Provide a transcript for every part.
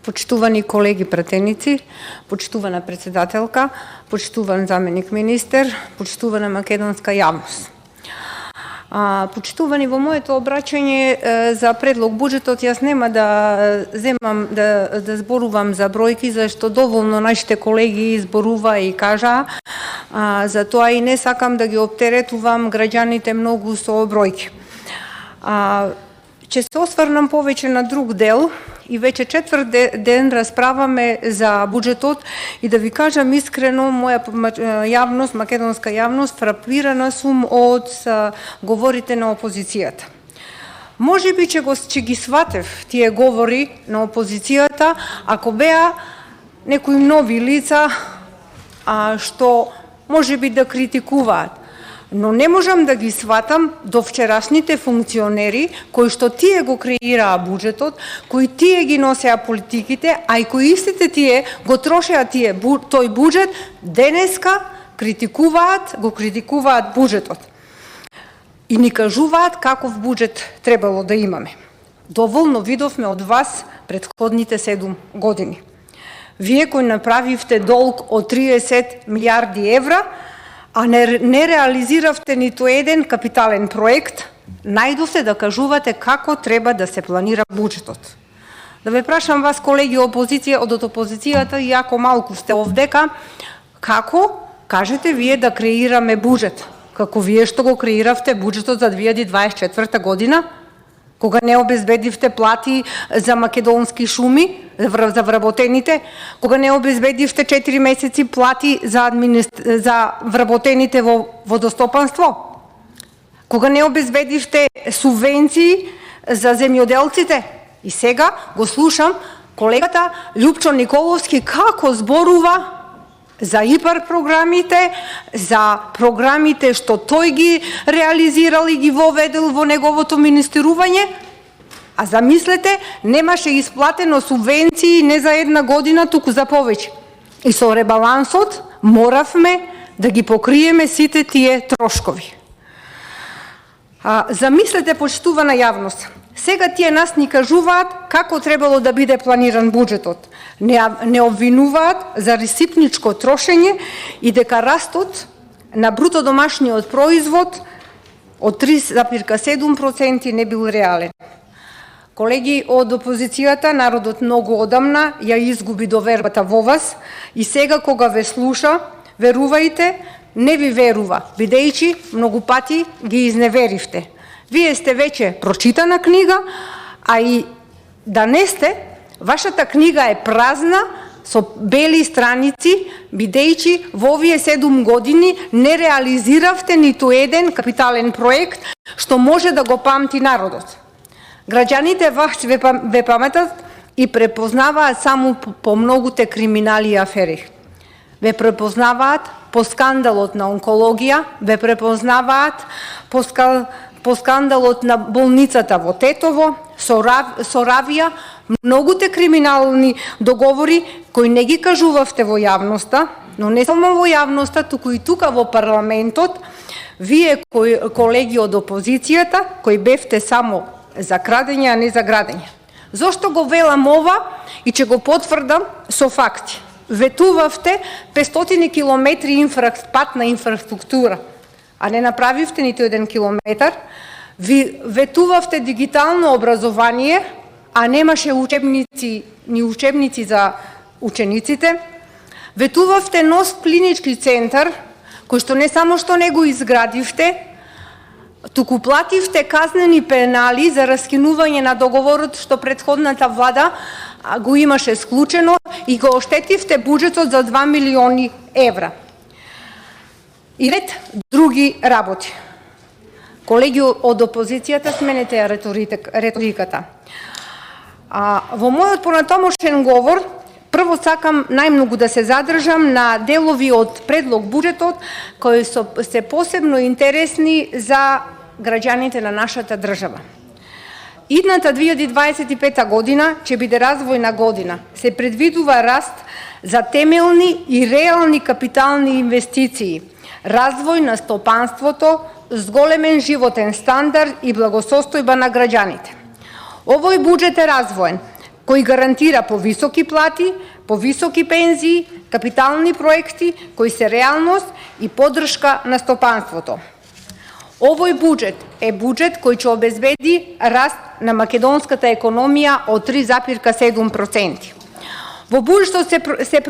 Почитувани колеги пратеници, почитувана председателка, почитуван заменик министер, почитувана македонска јавност. Почитувани, во моето обраќање за предлог буџетот, јас нема да земам да зборувам за бројки, зашто доволно нашите колеги зборува и кажа, затоа и не сакам да ги оптеретувам граѓаните многу со бројки. Ќе се осврнам повеќе на друг дел и веќе четврт ден расправаме за буџетот и да ви кажам искрено, моја јавност, македонска јавност, фрапирана сум од говорите на опозицијата. Може би ќе ги сватев тие говори на опозицијата ако беа некои нови лица што може би да критикуваат. Но не можам да ги сватам до вчерашните функционери кои што тие го креираа буџетот, кои тие ги носеа политиките, а и кои истите тие го трошеа тој буџет, денеска го критикуваат буџетот. И ни кажуваат каков буџет требало да имаме. Доволно видовме од вас претходните 7 години. Вие кои направивте долг од 30 милиарди евра, а не реализиравте ниту еден капитален проект, најдовте да кажувате како треба да се планира буџетот. Да ве прашам вас, колеги од опозицијата, иако малку сте овдека, како кажете вие да креираме буџет? Како вие што го креиравте буџетот за 2024 година? Кога не обезбедивте плати за македонски шуми, за вработените, кога не обезбедивте 4 месеци плати за вработените во водостопанство, кога не обезбедивте субвенции за земјоделците. И сега го слушам колегата Љупчо Николовски како зборува за ИПАР програмите, за програмите што тој ги реализирал и ги воведел во неговото министерување, а замислете, немаше исплатено субвенции не за една година, туку за повеќе. И со ребалансот моравме да ги покриеме сите тие трошкови. Замислете, почитувана јавност, сега тие нас ни кажуваат како требало да биде планиран буџетот. Не обвинуваат за рисипничко трошење и дека растот на бруто домашниот производ од 3,7% не бил реален. Колеги од опозицијата, народот многу одамна ја изгуби довербата во вас и сега кога ве слуша, верувајте, не ви верува, бидејќи многу пати ги изневеривте. Вие сте веќе прочитана книга, а и да не сте, вашата книга е празна со бели страници, бидејќи во овие 7 години не реализиравте ниту еден капитален проект што може да го памти народот. Граѓаните вас ве паметат и препознаваат само по многуте криминали и афери. Ве препознаваат по скандалот на онкологија, ве препознаваат по скандалот на болницата во Тетово, со Равија, многуте криминални договори кои не ги кажувавте во јавноста, но не само во јавноста, туку и тука во парламентот, вие колеги од опозицијата, кои бевте само за крадење, а не за градење. Зошто го велам ова и ќе го потврдам со факти? Ветувавте 500 километри патна инфраструктура, а не направивте ниту 1 километар. Ви ветувавте дигитално образование, а немаше учебници за учениците. Ветувавте нов клинички центар, кој што не само што не го изградивте, туку плативте казнени пенали за раскинување на договорот што претходната влада го имаше склучено и го оштетивте буџетот за 2 милиони евра. И ред други работи. Колеги од опозицијата, сменете ја реториката. Во мојот понатамошен говор, прво сакам најмногу да се задржам на делови од предлог буџетот кои се посебно интересни за граѓаните на нашата држава. Идната 2025 година ќе биде развојна година. Се предвидува раст за темелни и реални капитални инвестиции, развој на стопанството, зголемен животен стандард и благосостојба на граѓаните. Овој буџет е развоен. кој гарантира повисоки плати, повисоки пензии, капитални проекти кои се реалност и поддршка на стопанството. Овој буџет е буџет кој ќе обезбеди раст на македонската економија од 3,7%. Во буџетот се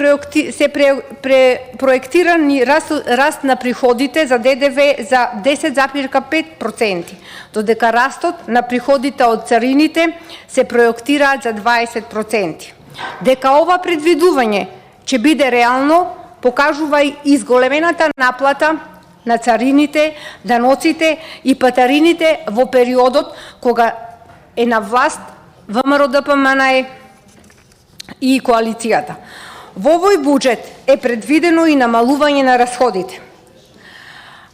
проектирани раст на приходите за ДДВ за 10,5%, додека растот на приходите од царините се проектираат за 20%. Дека ова предвидување ќе биде реално, покажува и изголемената наплата на царините, даноците и патарините во периодот кога е на власт ВМРО-ДПМНЕ и коалицијата. Во овој буџет е предвидено и намалување на расходите.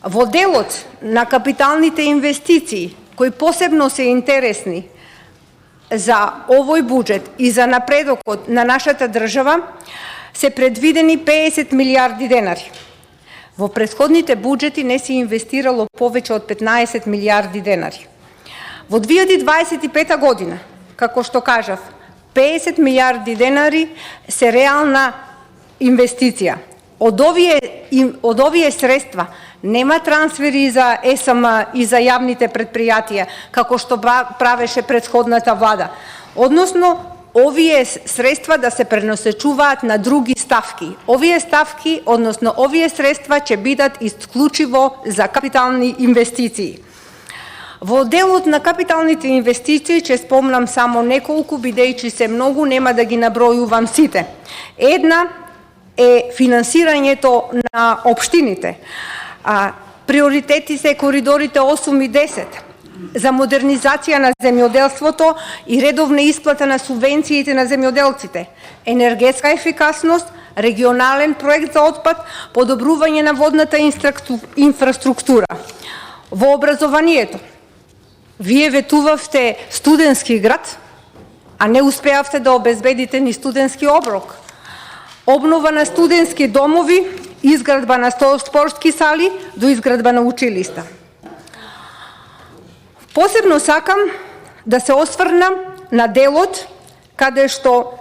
Во делот на капиталните инвестиции, кои посебно се интересни за овој буџет и за напредокот на нашата држава, се предвидени 50 милиарди денари. Во претходните буџети не се инвестирало повеќе од 15 милиарди денари. Во 2025 година, како што кажав, 50 милиарди денари се реална инвестиција. Од овие средства нема трансфери за ЕСМ и за јавните предпријатија, како што правеше претходната влада. Односно, овие средства да се преносечуваат на други ставки. Овие ставки, односно овие средства ќе бидат исклучиво за капитални инвестиции. Во делот на капиталните инвестиции ќе спомнам само неколку, бидејќи се многу, нема да ги набројувам сите. Една е финансирањето на општините. Приоритети се коридорите 8 и 10, за модернизација на земјоделството и редовна исплата на субвенциите на земјоделците, енергетска ефикасност, регионален проект за отпад, подобрување на водната инфраструктура. Во образованието, вие ветувавте студентски град, а не успеавте да обезбедите ни студентски оброк. Обнова на студентски домови, изградба на спортски сали до изградба на училишта. Посебно сакам да се осврнам на делот каде што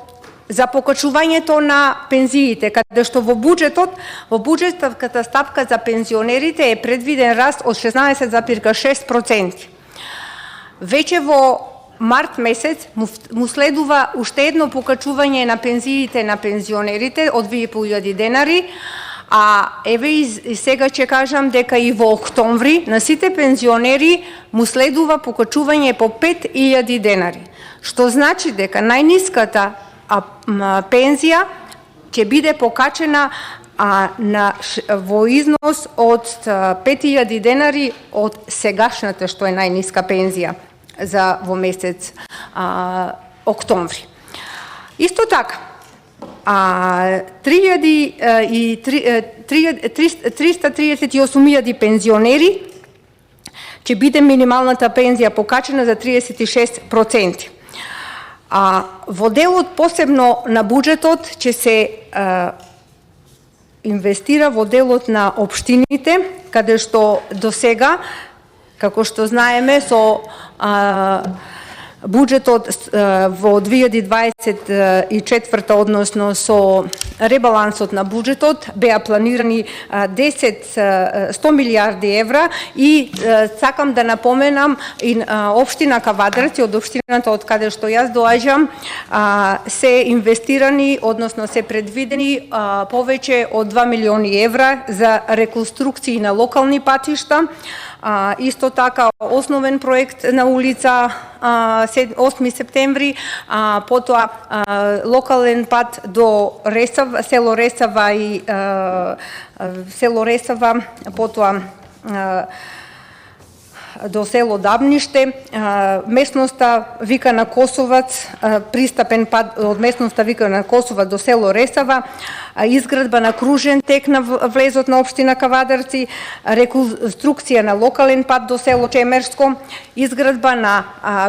за покачувањето на пензиите, каде што во буџетската стапка за пензионерите е предвиден раст од 16,6%. Веќе во март месец му следува уште едно покачување на пензиите на пензионерите од 2.500 денари, а еве и сега ќе кажам дека и во октомври на сите пензионери му следува покачување по 5.000 денари, што значи дека најниската пензија ќе биде покачена во износ од 5.000 денари од сегашната, што е најниска пензија за во месец октомври. Исто така, 338.000 пензионери ќе биде минималната пензија покачена за 36%. Во делот посебно на буџетот ќе се инвестира во делот на општините, каде што до сега, како што знаеме, со буџетот во 2024, односно со ребалансот на буџетот, беа планирани 100 милиарди евра и сакам да напоменам и општина Кавадарци, од општината од каде што јас доаѓам, се инвестирани, односно се предвидени повеќе од 2 милиони евра за реконструкции на локални патишта. Исто така основен проект на улица 8 септември, потоа локален пат до село Ресава и потоа до село Дабниште, местноста Викана Косовац, пристапен пат од местноста Викана Косовац до село Ресава, изградба на кружен тек на влезот на општина Кавадарци, реконструкција на локален пат до село Чемерско, изградба на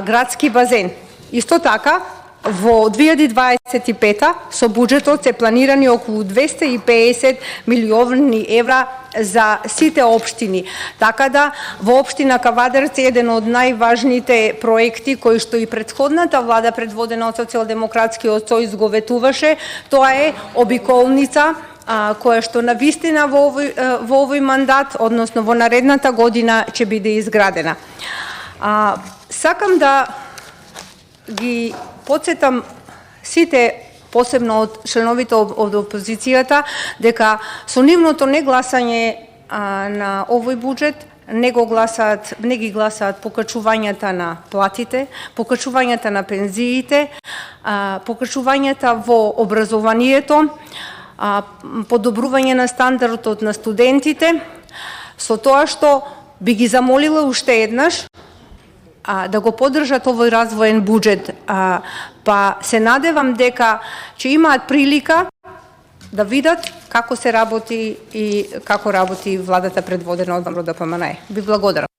градски базен. Исто така, во 2025 со буџетот се планирани околу 250 милиони евра за сите општини. Така да во општина Кавадарци еден од најважните проекти кои што и претходната влада предводена од Социјалдемократскиот сојуз го ветуваше, тоа е обиколница која што навистина во овој мандат, односно во наредната година ќе биде изградена. Сакам да ги подсетам сите, посебно од членовите од опозицијата, дека со нивното негласање на овој буџет не ги гласаат покачувањата на платите, покачувањата на пензиите, покачувањата во образованието, подобрување на стандардот на студентите, со тоа што би ги замолила уште еднаш да го поддржат овој развоен буџет, па се надевам дека ќе имаат прилика да видат како се работи и како работи владата предводена од ДПМНЕ. Ви благодарам.